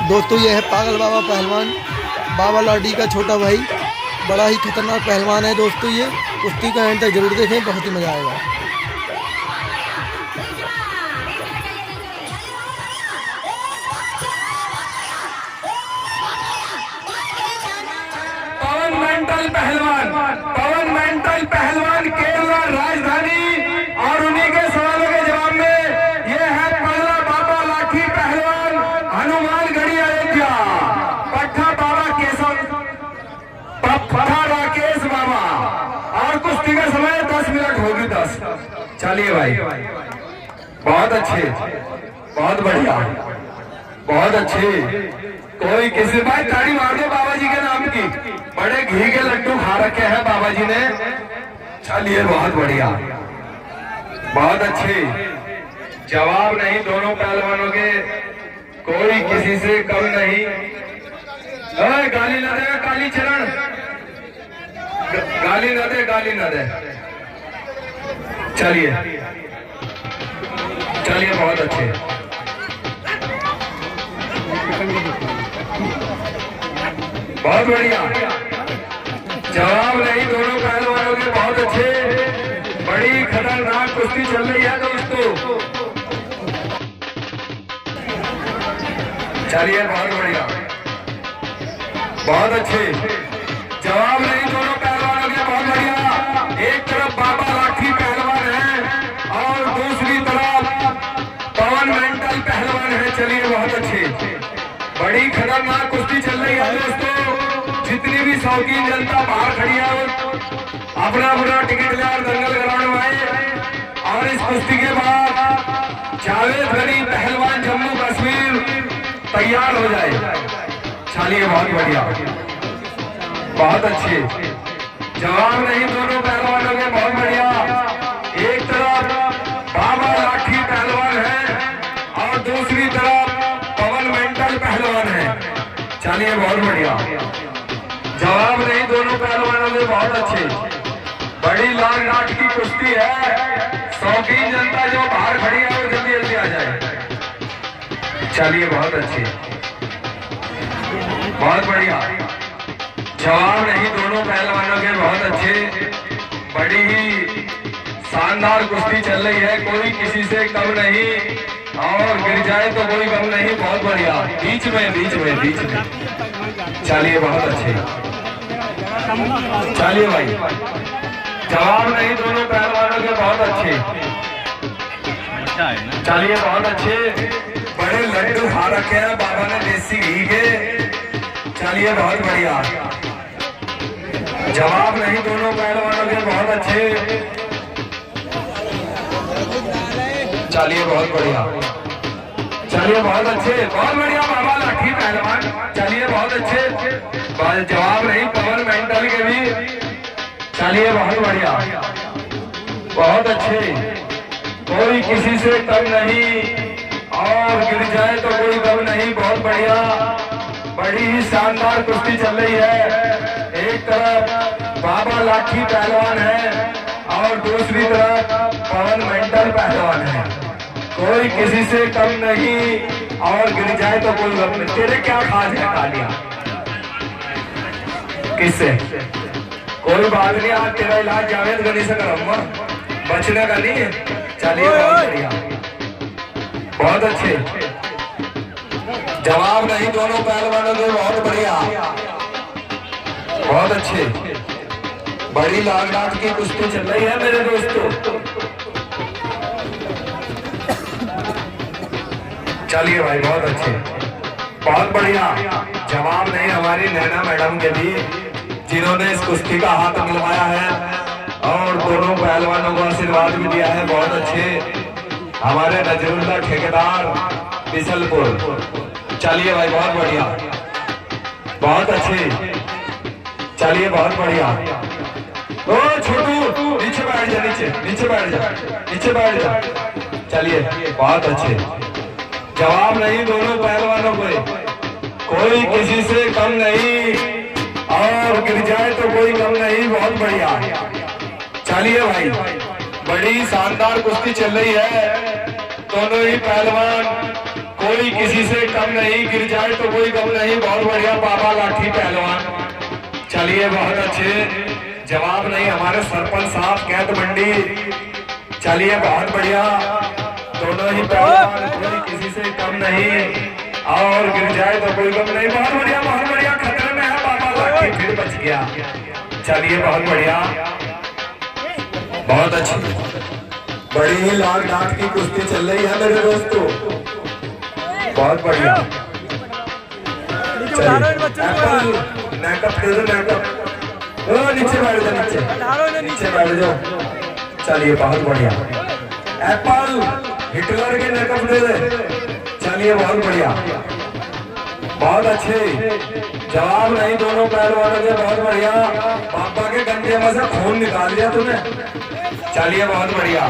दोस्तों ये है पागल बाबा पहलवान, बाबा लाडी का छोटा भाई। बड़ा ही खतरनाक पहलवान है दोस्तों ये। कुश्ती का एंड तक जरूर देखें, बहुत ही मज़ा आएगा। पवन मेंटल पहलवान केरला राजधानी, और उन्हीं के सवालों के जवाब में ये है पगला बाबा लाठी पहलवान, हनुमानगढ़ी अयोध्या, पट्टा बाबा केशव, पट्टा राकेश बाबा। और कुश्ती का समय 10 मिनट होगी 10। चलिए भाई, बहुत अच्छे, बहुत बढ़िया, बहुत अच्छे। कोई किसी भाई ताड़ी मार दो बाबा जी के नाम की। बड़े घी के लड्डू खा रखे हैं बाबा जी ने। चलिए बहुत बढ़िया, बहुत अच्छे। जवाब नहीं दोनों पहलवानों के, कोई किसी से कम नहीं। गाली न दे काली चरण, गाली न दे, गाली न दे। चलिए चलिए, बहुत अच्छे। बहुत बढ़िया, जवाब नहीं दोनों पहलवानों के, बहुत अच्छे। बड़ी खतरनाक कुश्ती चल रही है दोस्तों। चलिए बहुत बढ़िया, बहुत अच्छे। जवाब नहीं दोनों पहलवानों के, बहुत बढ़िया। एक तरफ बाबा लाठी पहलवान है और दूसरी तरफ पवन मेंटल पहलवान है। चलिए बहुत अच्छे, बड़ी खतरनाक कुश्ती चल रही है दोस्तों। जितनी भी शौकीन जनता बाहर खड़ी है अपना अपना टिकट ले और दंगल ग्राउंड में आए। और इस कुश्ती के बाद जावेद गनी पहलवान जम्मू कश्मीर तैयार हो जाए। चलिए बहुत बढ़िया, बहुत अच्छे। जवाब नहीं दोनों पहलवानों के, बहुत बढ़िया। एक तरफ बाबा लाठी पहलवान है और दूसरी तरफ पवन मेंटल पहलवान है। चलिए बहुत बढ़िया, जवाब नहीं दोनों पहलवानों के, बहुत अच्छे। बड़ी लाल लाठ की कुश्ती है। शौकीन जनता जो बाहर खड़ी है वो जल्दी जल्दी आ जाए। चलिए बहुत अच्छे, बहुत बढ़िया। जवाब नहीं दोनों पहलवानों के, बहुत अच्छे। बड़ी ही शानदार कुश्ती चल रही है, कोई किसी से कम नहीं, और गिर जाए तो कोई कम नहीं। बहुत बढ़िया, बीच में बीच में बीच में। चलिए बहुत अच्छे, चलिए भाई। जवाब नहीं दोनों पहलवानों के, बहुत अच्छे। चलिए बहुत अच्छे, बड़े लड्डू खा रखे हैं बाबा ने देसी घी के। चलिए बहुत बढ़िया, जवाब नहीं दोनों पहलवानों के, बहुत अच्छे। चलिए बहुत बढ़िया, चलिए बहुत अच्छे, बहुत बढ़िया बाबा लाठी पहलवान। चलिए बहुत अच्छे, जवाब नहीं पवन मेंटल के भी। चलिए बहुत बढ़िया, बहुत अच्छे। कोई किसी से कम नहीं, और गिर जाए तो कोई कम नहीं। बहुत बढ़िया, बड़ी ही शानदार कुश्ती चल रही है। एक तरफ बाबा लाठी पहलवान है और दूसरी तरफ पवन मेंटल पहलवान है। कोई किसी से कम नहीं, और गिर जाए तो कोई कम नहीं। तेरे क्या खास है कालिया, किससे? कोई बात नहीं, आज तेरा इलाज जावेद गनी से करूंगा, बचने का नहीं है। चलिए बहुत बढ़िया, बहुत अच्छे। जवाब नहीं दोनों पहलवानों के, बहुत बढ़िया, बहुत अच्छे। बड़ी लाल लाट की कुश्ती चल रही है मेरे दोस्तों। चलिए भाई बहुत अच्छे, बहुत बढ़िया। जवाब नहीं हमारी नैना मैडम के भी, जिन्होंने इस कुश्ती का हाथ मिलवाया है और दोनों पहलवानों को आशीर्वाद भी दिया है। बहुत अच्छे हमारे नजरुल्ला ठेकेदार बिसलपुर। चलिए भाई बहुत बढ़िया, बहुत अच्छे। चलिए बहुत बढ़िया। ओ छोटू नीचे बैठ जा, नीचे नीचे बैठ जा, नीचे बैठ जा। चलिए बहुत अच्छे, जवाब नहीं दोनों पहलवानों को, कोई किसी से कम नहीं, और गिर जाए तो कोई कम नहीं। बहुत बढ़िया, चलिए भाई, बड़ी शानदार कुश्ती चल रही है। दोनों ही पहलवान कोई किसी से कम नहीं, गिर जाए तो कोई गम नहीं। बहुत बढ़िया बाबा लाठी पहलवान। चलिए बहुत अच्छे, जवाब नहीं हमारे सरपंच साहब कैद मंडी। चलिए बहुत बढ़िया, दोनों ही पहलवान, कोई किसी से कम नहीं और गिर जाए तो कोई गम नहीं। बहुत बढ़िया, बहुत बढ़िया, खतरे में है बाबा लाठी, फिर बच गया। चलिए बहुत बढ़िया, बहुत अच्छी, बड़ी ही लाख डांट की कुश्ती चल रही है मेरे दोस्तों। बहुत बढ़िया, मैकअप दे दो, मैकअप। ओ नीचे बैठ जाओ, नीचे बैठ जाओ। चलिए बहुत बढ़िया, एप्पल हिटलर के मैकअप दे दे। चलिए बहुत बढ़िया, बहुत अच्छे, जवाब नहीं दोनों पहलवानों के। बहुत बढ़िया, पापा के गंजे में से खून निकाल दिया तूने। चलिए बहुत बढ़िया,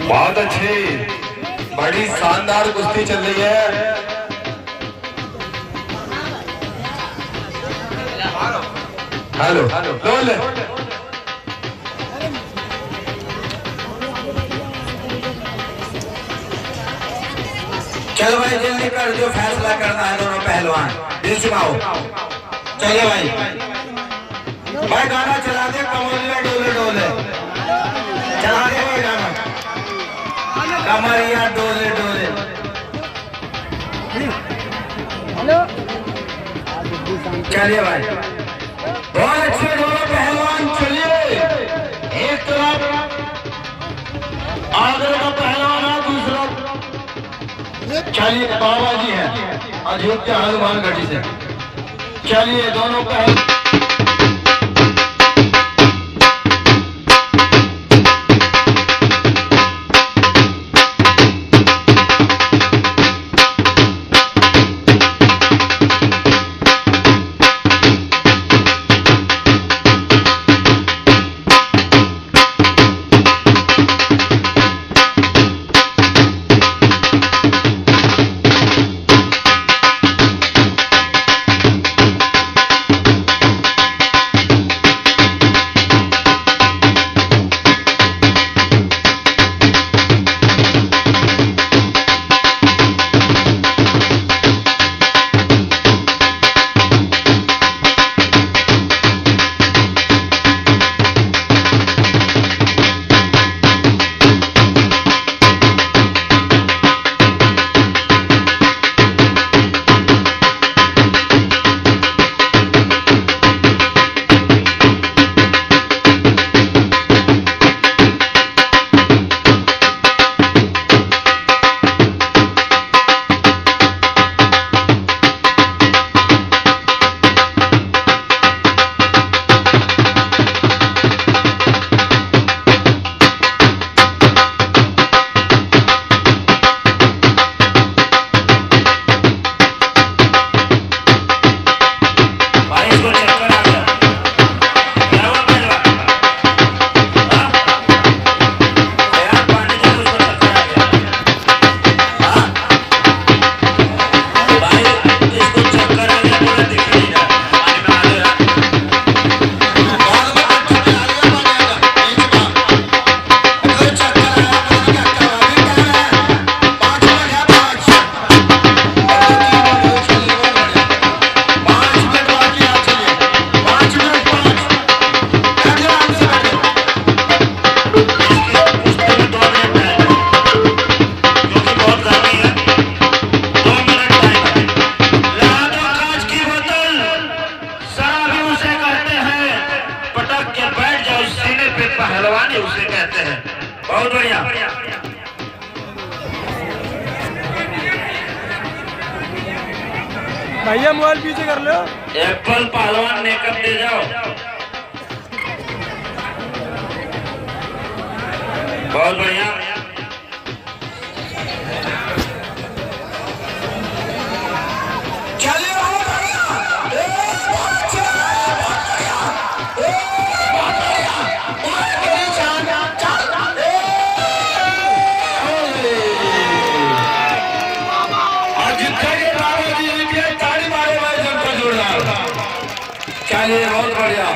बहुत अच्छी, बड़ी शानदार कुश्ती चल रही है। हेलो बोल, चलो भाई जल्दी कर, जो फैसला करना है दोनों पहलवान दिल सुनाओ। चलिए भाई, भाई गाना चला दे, कमरिया डोले डोले चला दे भाई गाना, कमरिया डोले डोले। चलिए भाई, बहुत अच्छे दोनों पहलवान। चलिए एक तरफ आगरा का पहलवान है, दूसरा चलिए बाबा जी हैं अयोध्या हनुमान गढ़ी से। चलिए दोनों पहलवान पहलवानी उसे कहते हैं। बहुत बढ़िया, भैया मोबाइल पीछे कर लो। एप्पल पहलवान मेकअप दे जाओ। बहुत बढ़िया, चलिए बहुत बढ़िया,